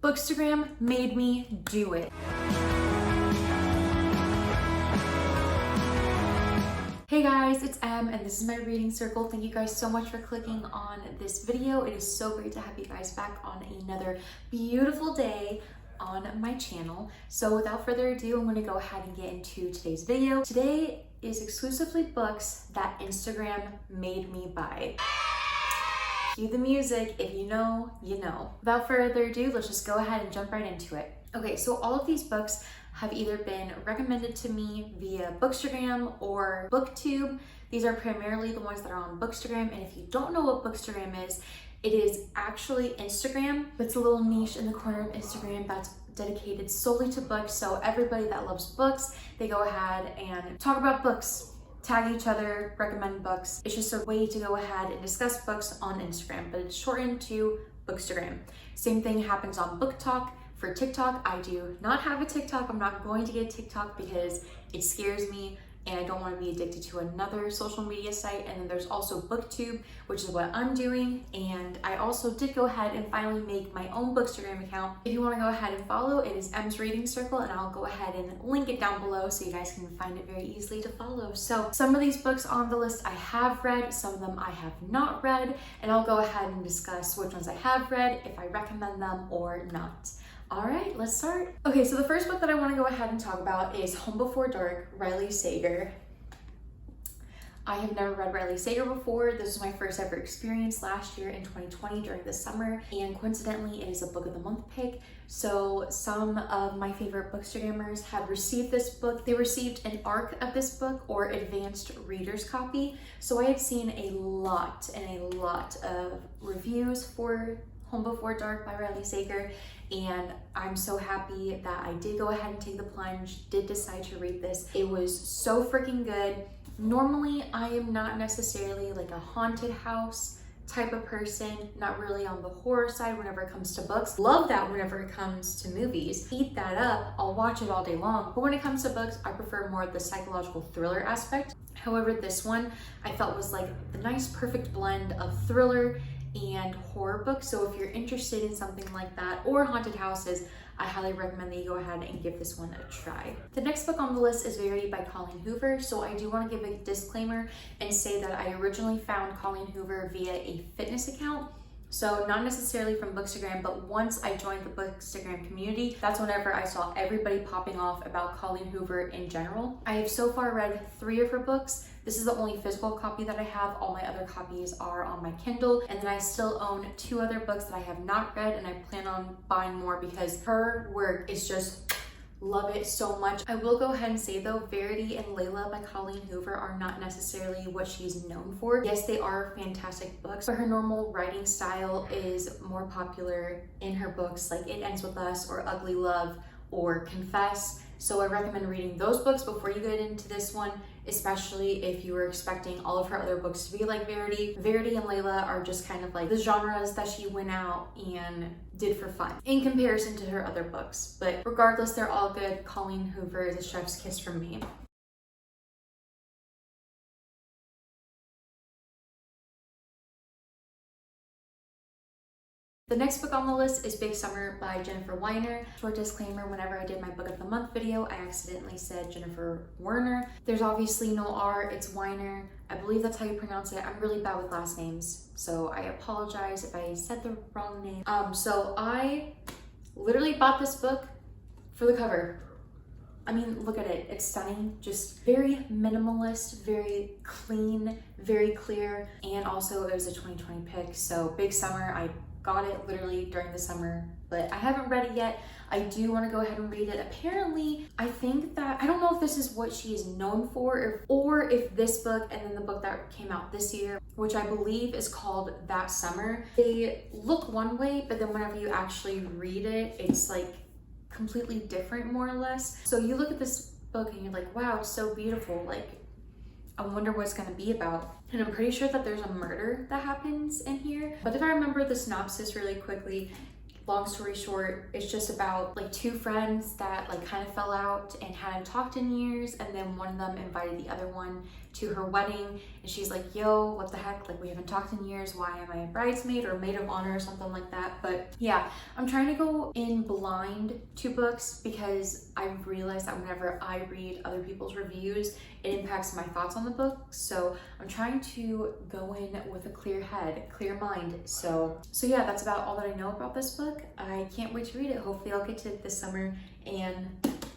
Bookstagram made me do it. Hey guys, it's Em and this is my reading circle. Thank you guys so much for clicking on this video. It is so great to have you guys back on another beautiful day on my channel. So without further ado, I'm going to go ahead and get into today's video. Today is exclusively books that Instagram made me buy. Cue the music. If you know, you know. Without further ado, let's just go ahead and jump right into it. Okay, so all of these books have either been recommended to me via Bookstagram or BookTube. These are primarily the ones that are on Bookstagram, and if you don't know what Bookstagram is, it is actually Instagram, but it's a little niche in the corner of Instagram that's dedicated solely to books. So everybody that loves books, they go ahead and talk about books, tag each other, recommend books. It's just a way to go ahead and discuss books on Instagram, but it's shortened to Bookstagram. Same thing happens on Book Talk. For TikTok, I do not have a TikTok. I'm not going to get TikTok because it scares me and I don't want to be addicted to another social media site. And then there's also BookTube, which is what I'm doing. And I also did go ahead and finally make my own Bookstagram account. If you want to go ahead and follow, it is Em's Reading Circle, and I'll go ahead and link it down below so you guys can find it very easily to follow. So some of these books on the list I have read, some of them I have not read, and I'll go ahead and discuss which ones I have read, if I recommend them or not. All right, let's start. Okay, so the first book that I want to go ahead and talk about is Home Before Dark, Riley Sager. I have never read Riley Sager before. This was my first ever experience last year in 2020 during the summer, and coincidentally, it is a book of the month pick. So some of my favorite Bookstagrammers have received this book. They received an ARC of this book or advanced reader's copy. So I have seen a lot of reviews for Home Before Dark by Riley Sager, and I'm so happy that I did go ahead and take the plunge, did decide to read this. It was so freaking good. Normally, I am not necessarily like a haunted house type of person, not really on the horror side whenever it comes to books. Love that whenever it comes to movies. Eat that up, I'll watch it all day long. But when it comes to books, I prefer more the psychological thriller aspect. However, this one I felt was like the nice perfect blend of thriller and horror books. So if you're interested in something like that or haunted houses, I highly recommend that you go ahead and give this one a try. The next book on the list is Verity by Colleen Hoover. So I do want to give a disclaimer and say that I originally found Colleen Hoover via a fitness account. So not necessarily from Bookstagram, but once I joined the Bookstagram community, that's whenever I saw everybody popping off about Colleen Hoover in general. I have so far read 3 of her books. This is the only physical copy that I have. All my other copies are on my Kindle. And then I still own 2 other books that I have not read, and I plan on buying more because her work is just, love it so much. I will go ahead and say though, Verity and Layla by Colleen Hoover are not necessarily what she's known for. Yes, they are fantastic books, but her normal writing style is more popular in her books like It Ends With Us or Ugly Love or Confess. So I recommend reading those books before you get into this one, especially if you were expecting all of her other books to be like Verity. Verity and Layla are just kind of like the genres that she went out and did for fun in comparison to her other books. But regardless, they're all good. Colleen Hoover is a chef's kiss from me. The next book on the list is Big Summer by Jennifer Weiner. Short disclaimer, whenever I did my book of the month video, I accidentally said Jennifer Werner. There's obviously no R, it's Weiner. I believe that's how you pronounce it. I'm really bad with last names, so I apologize if I said the wrong name. So I literally bought this book for the cover. I mean, look at it, it's stunning. Just very minimalist, very clean, very clear. And also it was a 2020 pick, so Big Summer, I got it literally during the summer, but I haven't read it yet. I do want to go ahead and read it. Apparently, I think that, I don't know if this is what she is known for, or if this book and then the book that came out this year, which I believe is called That Summer, they look one way, but then whenever you actually read it, it's like completely different more or less. So you look at this book and you're like, wow, it's so beautiful. Like, I wonder what it's going to be about. And I'm pretty sure that there's a murder that happens in here. But if I remember the synopsis really quickly, long story short, it's just about like 2 friends that like kind of fell out and hadn't talked in years, and then one of them invited the other one to her wedding, and she's like, yo, what the heck, like we haven't talked in years, why am I a bridesmaid or maid of honor or something like that. But yeah, I'm trying to go in blind to books because I've realized that whenever I read other people's reviews, it impacts my thoughts on the book. So I'm trying to go in with a clear head, clear mind. So yeah, that's about all that I know about this book. I can't wait to read it. Hopefully I'll get to it this summer, and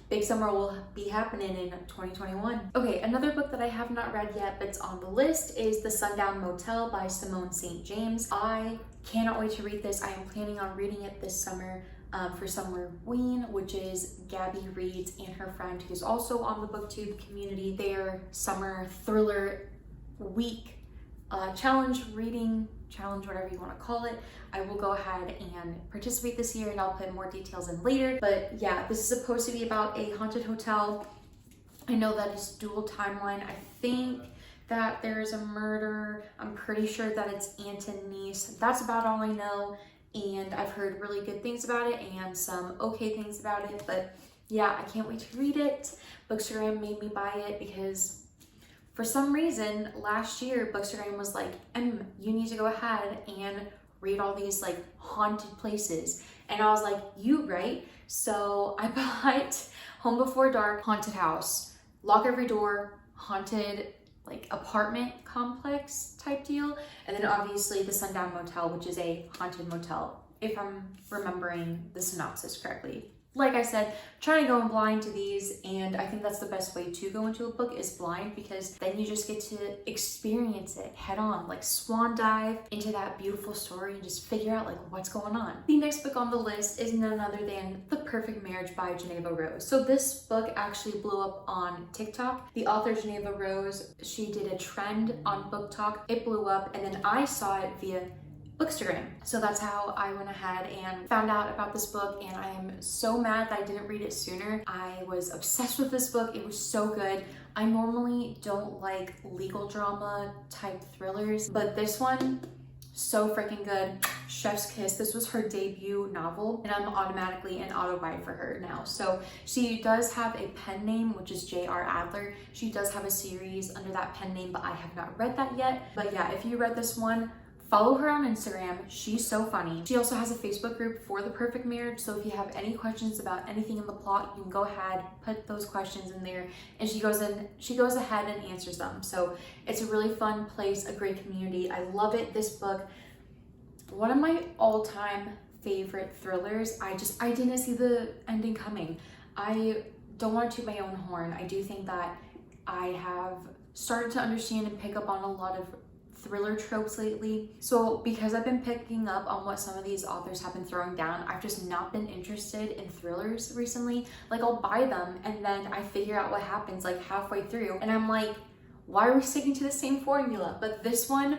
big summer will be happening in 2021. Okay, another book that I have not read yet but it's on the list is The Sundown Motel by Simone St. James. I cannot wait to read this. I am planning on reading it this summer for Summerween, which is Gabby Reed's and her friend who's also on the BookTube community, their summer thriller week reading challenge, whatever you want to call it. I will go ahead and participate this year, and I'll put more details in later. But yeah, this is supposed to be about a haunted hotel. I know that it's dual timeline. I think that there's a murder. I'm pretty sure that it's aunt and niece. That's about all I know, and I've heard really good things about it and some okay things about it. But yeah, I can't wait to read it. Bookstagram made me buy it because for some reason last year Bookstagram was like, you need to go ahead and read all these like haunted places, and I was like, you right? So I bought Home Before Dark, haunted house, lock every door, haunted like apartment complex type deal, and then obviously The Sundown Motel, which is a haunted motel, if I'm remembering the synopsis correctly. Like I said, trying to go in blind to these, and I think that's the best way to go into a book is blind, because then you just get to experience it head on, like swan dive into that beautiful story and just figure out like what's going on. The next book on the list is none other than The Perfect Marriage by Geneva Rose. So this book actually blew up on TikTok. The author Geneva Rose, she did a trend on Book Talk. It blew up, and then I saw it via Bookstagram. So that's how I went ahead and found out about this book, and I am so mad that I didn't read it sooner. I was obsessed with this book. It was so good. I normally don't like legal drama type thrillers, but this one, so freaking good. Chef's kiss. This was her debut novel, and I'm automatically an auto buy for her now. So she does have a pen name, which is J.R. Adler. She does have a series under that pen name, but I have not read that yet. But yeah, if you read this one, follow her on Instagram. She's so funny. She also has a Facebook group for The Perfect Marriage, so if you have any questions about anything in the plot, you can go ahead, put those questions in there, and she goes ahead and answers them. So it's a really fun place, a great community. I love it. This book, one of my all-time favorite thrillers. I didn't see the ending coming. I don't want to toot my own horn. I do think that I have started to understand and pick up on a lot of thriller tropes lately. So because I've been picking up on what some of these authors have been throwing down, I've just not been interested in thrillers recently. Like I'll buy them and then I figure out what happens like halfway through, and I'm like, why are we sticking to the same formula? But this one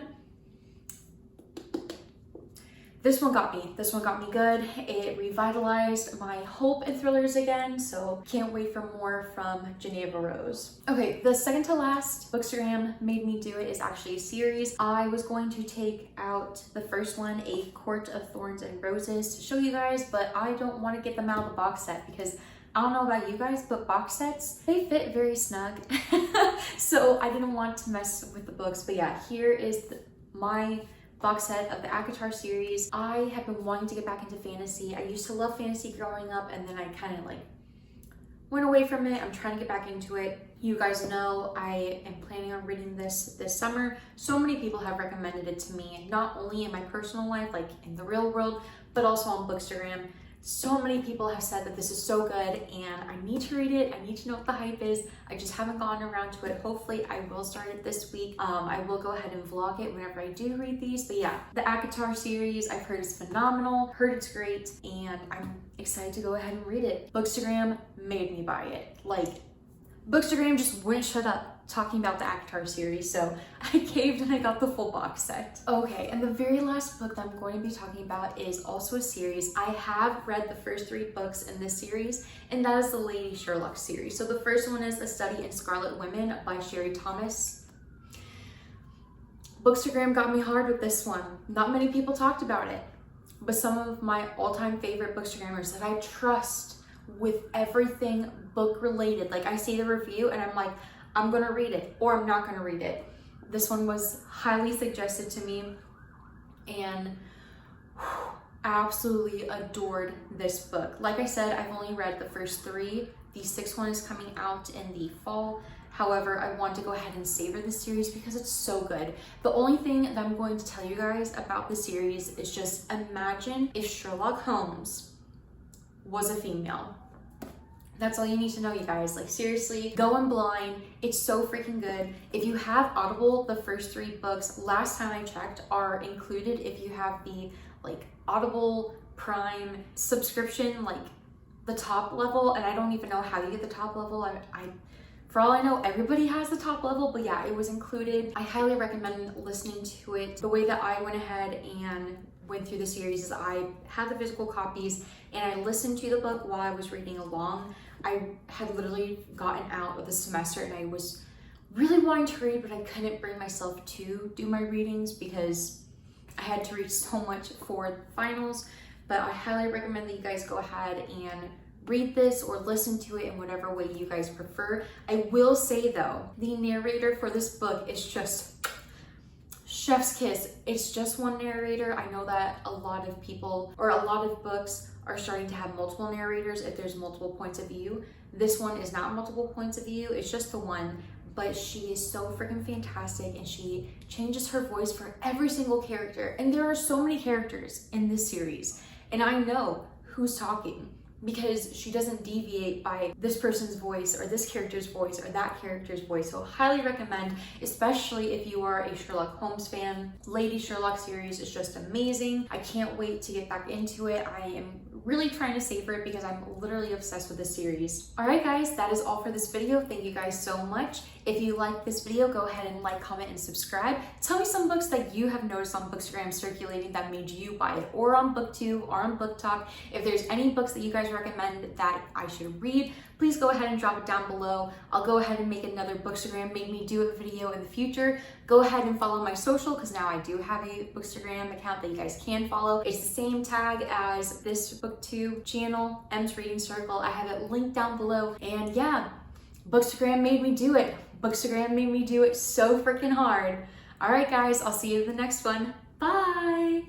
got me. This one got me good. It revitalized my hope in thrillers again, so can't wait for more from Geneva Rose. Okay, the second to last Bookstagram made me do it is actually a series. I was going to take out the first one, A Court of Thorns and Roses, to show you guys, but I don't want to get them out of the box set because I don't know about you guys, but box sets, they fit very snug. So I didn't want to mess with the books, but yeah, here is my box set of the ACOTAR series. I have been wanting to get back into fantasy. I used to love fantasy growing up, and then I kind of like went away from it. I'm trying to get back into it. You guys know I am planning on reading this summer. So many people have recommended it to me, not only in my personal life, like in the real world, but also on Bookstagram. So many people have said that this is so good, and I need to read it. I need to know what the hype is. I just haven't gotten around to it. Hopefully I will start it this week. I will go ahead and vlog it whenever I do read these. But yeah, the ACOTAR series, I've heard it's phenomenal, heard it's great, and I'm excited to go ahead and read it. Bookstagram made me buy it. Like, Bookstagram just wouldn't shut up talking about the ACOTAR series, so I caved and I got the full box set. Okay, and the very last book that I'm going to be talking about is also a series. I have read the first 3 books in this series, and that is the Lady Sherlock series. So the first one is A Study in Scarlet Women by Sherry Thomas. Bookstagram got me hard with this one. Not many people talked about it, but some of my all-time favorite Bookstagrammers that I trust with everything book related, like I see the review and I'm like, I'm gonna read it or I'm not gonna read it. This one was highly suggested to me, and absolutely adored this book. Like I said, I've only read the first 3. The 6th one is coming out in the fall. However, I want to go ahead and savor this series because it's so good. The only thing that I'm going to tell you guys about the series is just imagine if Sherlock Holmes was a female. That's all you need to know, you guys. Like, seriously, go in blind. It's so freaking good. If you have Audible, the first 3 books, last time I checked, are included if you have the like Audible Prime subscription, like the top level. And I don't even know how you get the top level. I for all I know, everybody has the top level, but yeah, it was included. I highly recommend listening to it. The way that I went ahead and went through the series is I had the physical copies and I listened to the book while I was reading along. I had literally gotten out of the semester and I was really wanting to read, but I couldn't bring myself to do my readings because I had to read so much for finals. But I highly recommend that you guys go ahead and read this or listen to it in whatever way you guys prefer. I will say though, the narrator for this book is just chef's kiss. It's just one narrator. I know that a lot of people or a lot of books are starting to have multiple narrators if there's multiple points of view. This one is not multiple points of view, it's just the one, but she is so freaking fantastic and she changes her voice for every single character. And there are so many characters in this series and I know who's talking, because she doesn't deviate by this person's voice or this character's voice or that character's voice. So highly recommend, especially if you are a Sherlock Holmes fan. Lady Sherlock series is just amazing. I can't wait to get back into it. I am really trying to savor it because I'm literally obsessed with this series. All right guys, that is all for this video. Thank you guys so much. If you like this video, go ahead and like, comment, and subscribe. Tell me some books that you have noticed on Bookstagram circulating that made you buy it, or on BookTube, or on BookTok. If there's any books that you guys recommend that I should read, please go ahead and drop it down below. I'll go ahead and make another Bookstagram Made Me Do It video in the future. Go ahead and follow my social, because now I do have a Bookstagram account that you guys can follow. It's the same tag as this BookTube channel, M's Reading Circle. I have it linked down below. And yeah, Bookstagram made me do it. Bookstagram made me do it so freaking hard. All right, guys, I'll see you in the next one. Bye.